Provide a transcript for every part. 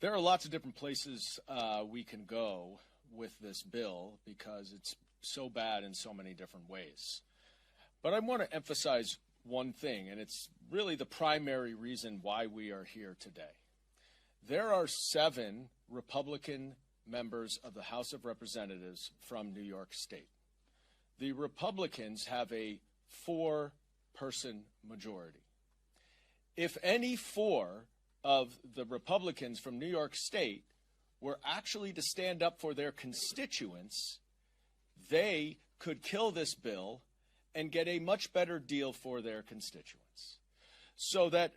There are lots of different places we can go with this bill because it's so bad in so many different ways. But I want to emphasize one thing, and it's really the primary reason why we are here today. There are 7 Republican members of the House of Representatives from New York State. The Republicans have a 4-person majority. If any 4 of the Republicans from New York State were actually to stand up for their constituents, they could kill this bill and get a much better deal for their constituents. So that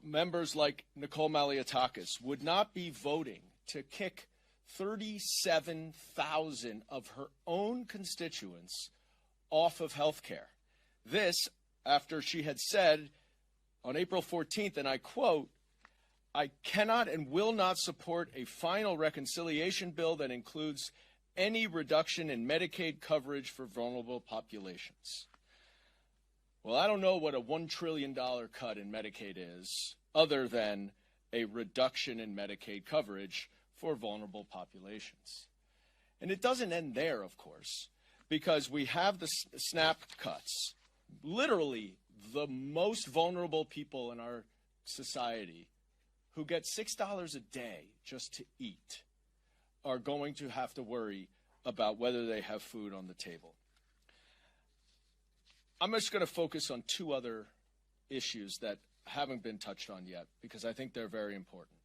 members like Nicole Malliotakis would not be voting to kick 37,000 of her own constituents off of health care. This, after she had said on April 14th, and I quote, "I cannot and will not support a final reconciliation bill that includes any reduction in Medicaid coverage for vulnerable populations." Well, I don't know what a $1 trillion cut in Medicaid is, other than a reduction in Medicaid coverage for vulnerable populations. And it doesn't end there, of course, because we have the SNAP cuts. Literally, the most vulnerable people in our society who get $6 a day just to eat are going to have to worry about whether they have food on the table. I'm just going to focus on 2 other issues that haven't been touched on yet because I think they're very important.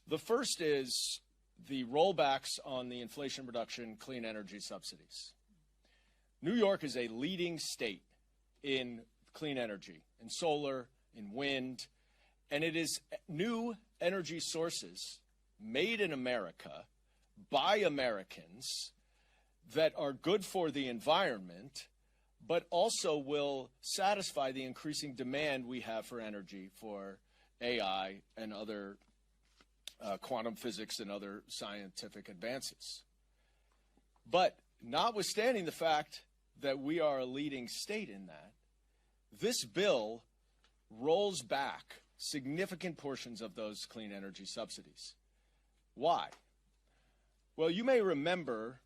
The first is the rollbacks on the Inflation Reduction clean energy subsidies. New York is a leading state in clean energy, in solar, in wind, and it is new energy sources made in America by Americans that are good for the environment, but also will satisfy the increasing demand we have for energy for AI and other quantum physics and other scientific advances. But notwithstanding the fact that we are a leading state in that, this bill rolls back significant portions of those clean energy subsidies. Why? Well, you may remember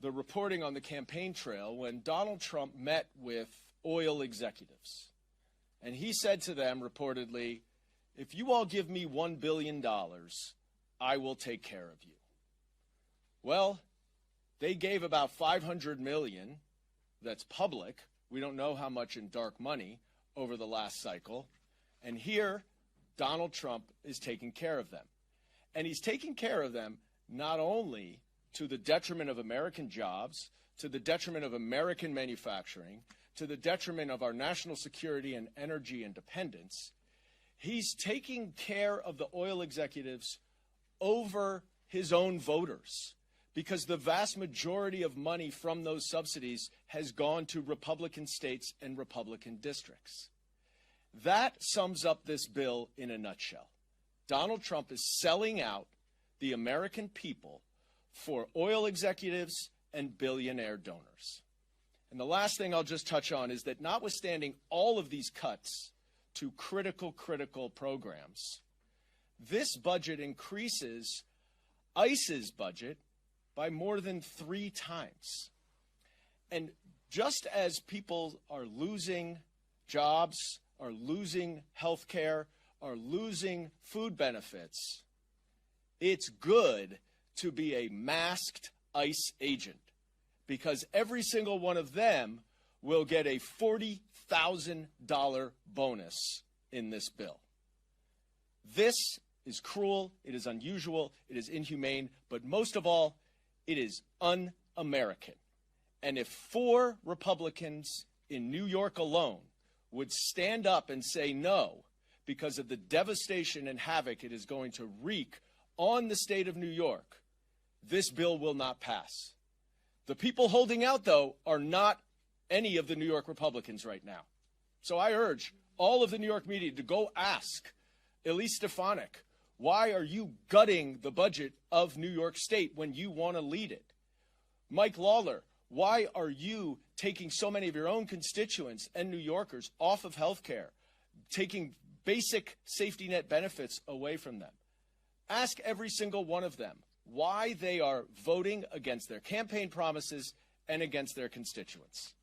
the reporting on the campaign trail when Donald Trump met with oil executives. And he said to them reportedly, "If you all give me $1 billion, I will take care of you." Well, they gave about $500 million. That's public. We don't know how much in dark money over the last cycle. And here, Donald Trump is taking care of them. And he's taking care of them not only to the detriment of American jobs, to the detriment of American manufacturing, to the detriment of our national security and energy independence. He's taking care of the oil executives over his own voters because the vast majority of money from those subsidies has gone to Republican states and Republican districts. That sums up this bill in a nutshell. Donald Trump is selling out the American people for oil executives and billionaire donors. And the last thing I'll just touch on is that notwithstanding all of these cuts to critical programs, this budget increases ICE's budget by more than 3 times. And just as people are losing jobs, are losing health care, are losing food benefits, it's good to be a masked ICE agent because every single one of them will get a $40,000 bonus in this bill. This is cruel, it is unusual, it is inhumane, but most of all, it is un-American. And if 4 Republicans in New York alone would stand up and say no because of the devastation and havoc it is going to wreak on the state of New York, this bill will not pass. The people holding out, though, are not any of the New York Republicans right now. So I urge all of the New York media to go ask Elise Stefanik, why are you gutting the budget of New York State when you want to lead it? Mike Lawler, why are you taking so many of your own constituents and New Yorkers off of health care, taking basic safety net benefits away from them? Ask every single one of them why they are voting against their campaign promises and against their constituents.